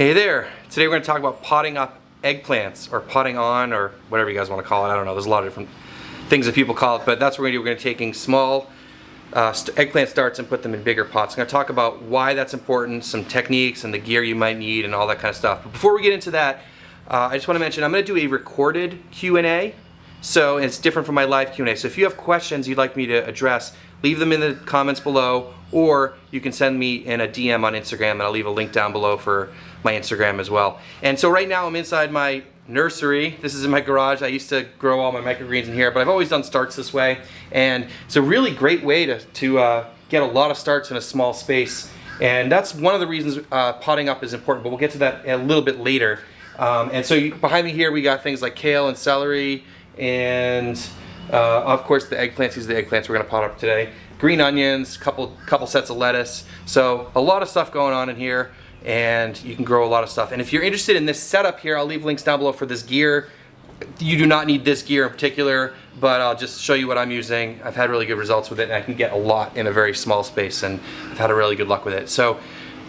Hey there! Today we're going to talk about potting up eggplants, or potting on, or whatever you guys want to call it. I don't know, there's a lot of different things that people call it, but that's what we're going to do. We're going to be taking small eggplant starts and put them in bigger pots. I'm going to talk about why that's important, some techniques and the gear you might need and all that kind of stuff. But before we get into that, I just want to mention I'm going to do a recorded Q&A. So it's different from my live Q&A. So if you have questions you'd like me to address, leave them in the comments below, or you can send me in a DM on Instagram, and I'll leave a link down below for my Instagram as well. And so right now I'm inside my nursery. This is in my garage. I used to grow all my microgreens in here, but I've always done starts this way. And it's a really great way to get a lot of starts in a small space. And that's one of the reasons potting up is important, but we'll get to that a little bit later. And so behind me here we got things like kale and celery, and of course the eggplants. These are the eggplants we're going to pot up today. Green onions, couple sets of lettuce. So a lot of stuff going on in here, and you can grow a lot of stuff. And if you're interested in this setup here, I'll leave links down below for this gear. You do not need this gear in particular, but I'll just show you what I'm using. I've had really good results with it, and I can get a lot in a very small space, and I've had a really good luck with it. So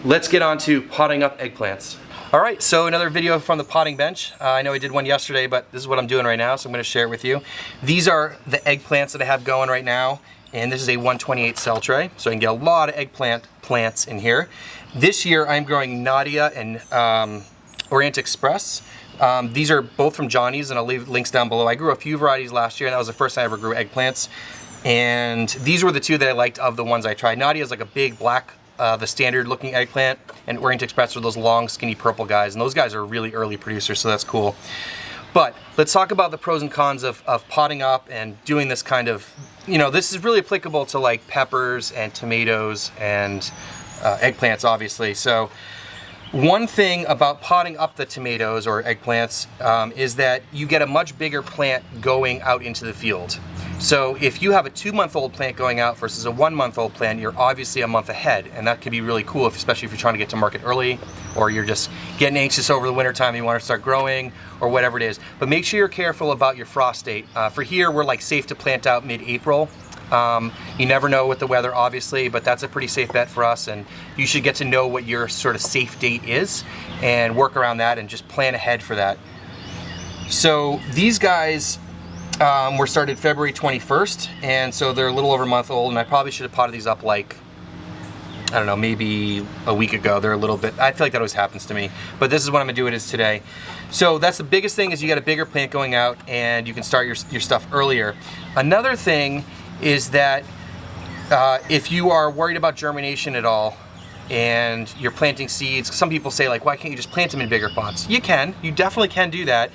let's get on to potting up eggplants. All right, so another video from the potting bench. I know I did one yesterday, but this is what I'm doing right now, so I'm going to share it with you. These are the eggplants that I have going right now, and this is a 128 cell tray, so I can get a lot of eggplant plants in here. This year I'm growing Nadia and Orient Express. These are both from Johnny's, and I'll leave links down below. I grew a few varieties last year, and that was the first time I ever grew eggplants. And these were the two that I liked of the ones I tried. Nadia is like a big black, the standard looking eggplant, and Orient Express are those long skinny purple guys, and those guys are really early producers, so that's cool. But let's talk about the pros and cons of potting up and doing this kind of, you know, this is really applicable to like peppers and tomatoes and eggplants, obviously. So one thing about potting up the tomatoes or eggplants is that you get a much bigger plant going out into the field. So if you have a 2-month-old plant going out versus a 1-month-old plant, you're obviously a month ahead, and that can be really cool, especially if you're trying to get to market early, or you're just getting anxious over the winter time and you want to start growing, or whatever it is. But make sure you're careful about your frost date. For here, we're like safe to plant out mid-April. You never know with the weather, obviously, but that's a pretty safe bet for us, and you should get to know what your sort of safe date is and work around that and just plan ahead for that. So these guys were started February 21st, and so they're a little over a month old, and I probably should have potted these up like, I don't know, maybe a week ago. They're a little bit, I feel like that always happens to me, but this is what I'm gonna do it is today. So that's the biggest thing, is you got a bigger plant going out, and you can start your stuff earlier. Another thing is that if you are worried about germination at all and you're planting seeds, some people say like, why can't you just plant them in bigger pots? You can, you definitely can do that.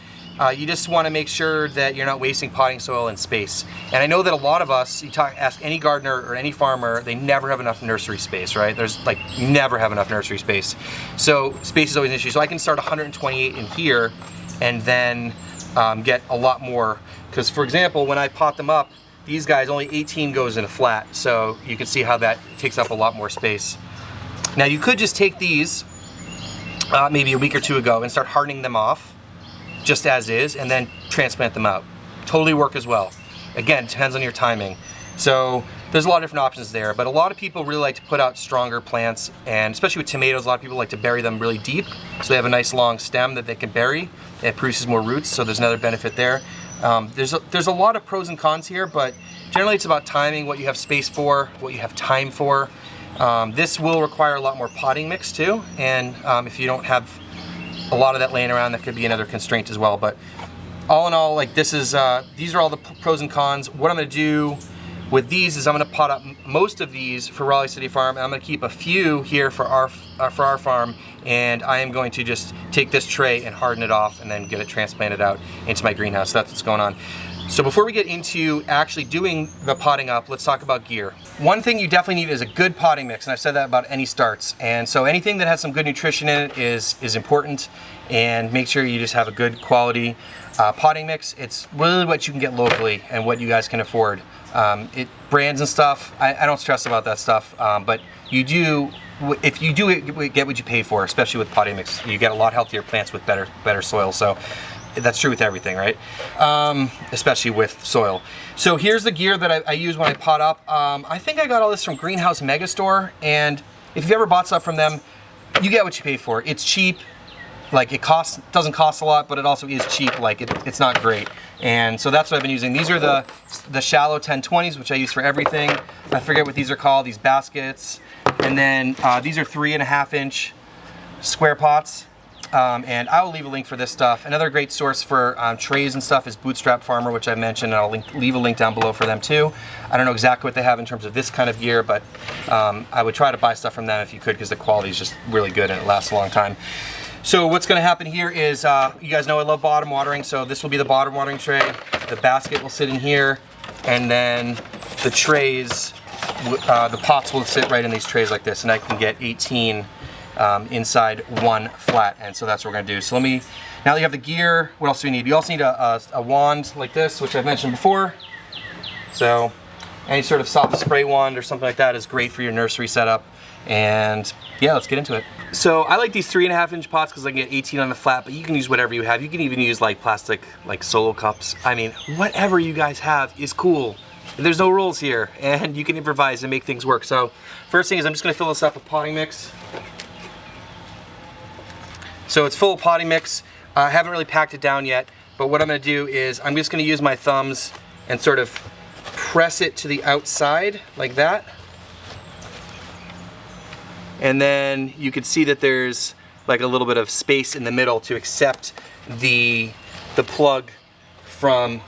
You just want to make sure that you're not wasting potting soil and space. And I know that a lot of us, ask any gardener or any farmer, they never have enough nursery space, right? There's like, never have enough nursery space. So space is always an issue. So I can start 128 in here and then get a lot more. Because for example, when I pot them up, these guys, only 18 goes in a flat. So you can see how that takes up a lot more space. Now you could just take these maybe a week or two ago and start hardening them off just as is, and then transplant them out. Totally work as well. Again, it depends on your timing. So there's a lot of different options there, but a lot of people really like to put out stronger plants, and especially with tomatoes, a lot of people like to bury them really deep, so they have a nice long stem that they can bury. It produces more roots, so there's another benefit there. There's a lot of pros and cons here, but generally it's about timing, what you have space for, what you have time for. This will require a lot more potting mix too, and if you don't have a lot of that laying around, that could be another constraint as well. But all in all, like this is these are all the pros and cons. What I'm going to do with these is I'm going to pot up most of these for Raleigh City Farm, and I'm going to keep a few here for our farm, and I am going to just take this tray and harden it off and then get it transplanted out into my greenhouse. That's what's going on. So before we get into actually doing the potting up, let's talk about gear. One thing you definitely need is a good potting mix, and I've said that about any starts. And so anything that has some good nutrition in it is important, and make sure you just have a good quality potting mix. It's really what you can get locally and what you guys can afford. Brands and stuff, I don't stress about that stuff, but you do, if you do get what you pay for, especially with potting mix, you get a lot healthier plants with better soil. So that's true with everything, right? Especially with soil. So here's the gear that I use when I pot up. I think I got all this from Greenhouse Megastore, and if you've ever bought stuff from them, you get what you pay for. It's cheap. like it doesn't cost a lot, but it also is cheap. Like it's not great. And so that's what I've been using. These are the shallow 1020s, which I use for everything. I forget what these are called, these baskets. And then these are 3.5 inch square pots. And I will leave a link for this stuff. Another great source for trays and stuff is Bootstrap Farmer, which I mentioned, and I'll leave a link down below for them too. I don't know exactly what they have in terms of this kind of gear, but I would try to buy stuff from them if you could, because the quality is just really good and it lasts a long time. So what's going to happen here is, you guys know I love bottom watering, so this will be the bottom watering tray. The basket will sit in here, and then the trays, the pots will sit right in these trays like this, and I can get 18 inside one flat, and so that's what we're going to do. So now that you have the gear, what else do we need? You also need a wand like this, which I've mentioned before. So any sort of soft spray wand or something like that is great for your nursery setup. And yeah, let's get into it. So I like these 3.5 inch pots because I can get 18 on the flat, but you can use whatever you have. You can even use like plastic, like solo cups. I mean, whatever you guys have is cool. There's no rules here, and you can improvise and make things work. So first thing is I'm just going to fill this up with potting mix. So it's full of potting mix. I haven't really packed it down yet, but what I'm going to do is I'm just going to use my thumbs and sort of press it to the outside like that. And then you can see that there's like a little bit of space in the middle to accept the plug from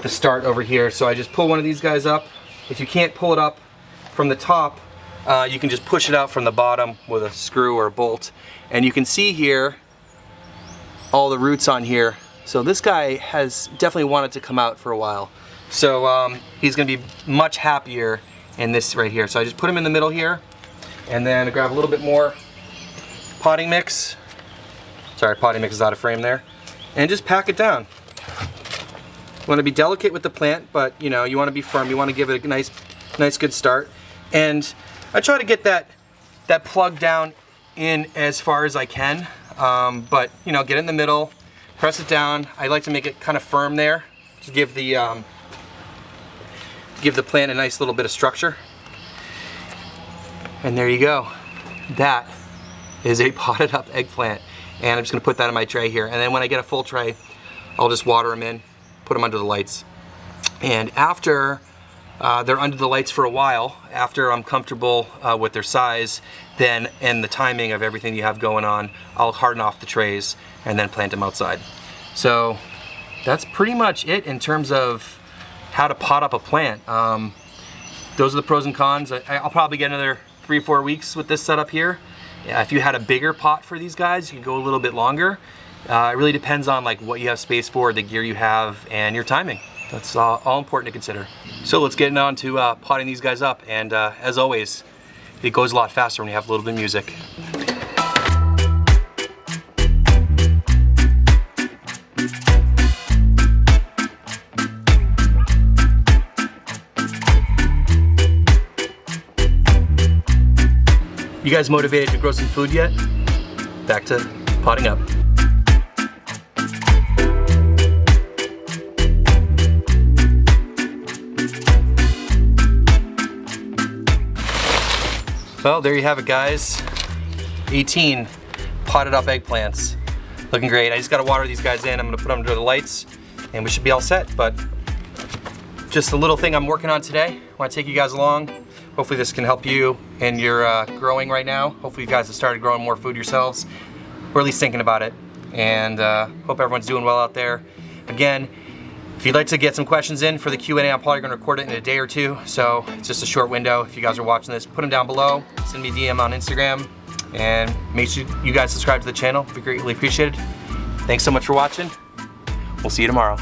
the start over here. So I just pull one of these guys up. If you can't pull it up from the top, you can just push it out from the bottom with a screw or a bolt. And you can see here all the roots on here. So this guy has definitely wanted to come out for a while. So he's going to be much happier in this right here. So I just put him in the middle here, and then I grab a little bit more potting mix. Sorry, potting mix is out of frame there. And just pack it down. You want to be delicate with the plant, but you know, you want to be firm. You want to give it a nice good start. And I try to get that plug down in as far as I can, but you know, get in the middle, press it down. I like to make it kind of firm there to give the plant a nice little bit of structure. And there you go. That is a potted up eggplant, and I'm just going to put that in my tray here. And then when I get a full tray, I'll just water them in, put them under the lights. And after they're under the lights for a while, after I'm comfortable with their size, then and the timing of everything you have going on, I'll harden off the trays and then plant them outside. So that's pretty much it in terms of how to pot up a plant. Those are the pros and cons. I'll probably get another 3 or 4 weeks with this setup here. If you had a bigger pot for these guys, you could go a little bit longer. It really depends on like what you have space for, the gear you have, and your timing. That's all important to consider. So let's get on to potting these guys up, and as always, it goes a lot faster when you have a little bit of music. You guys motivated to grow some food yet? Back to potting up. Well, there you have it, guys. 18 potted up eggplants. Looking great. I just gotta water these guys in. I'm gonna put them under the lights and we should be all set. But just a little thing I'm working on today. I wanna take you guys along. Hopefully this can help you in your growing right now. Hopefully you guys have started growing more food yourselves, or at least thinking about it. And hope everyone's doing well out there. Again, if you'd like to get some questions in for the Q&A, I'm probably gonna record it in a day or two, so it's just a short window. If you guys are watching this, put them down below, send me a DM on Instagram, and make sure you guys subscribe to the channel. It'd be greatly appreciated. Thanks so much for watching. We'll see you tomorrow.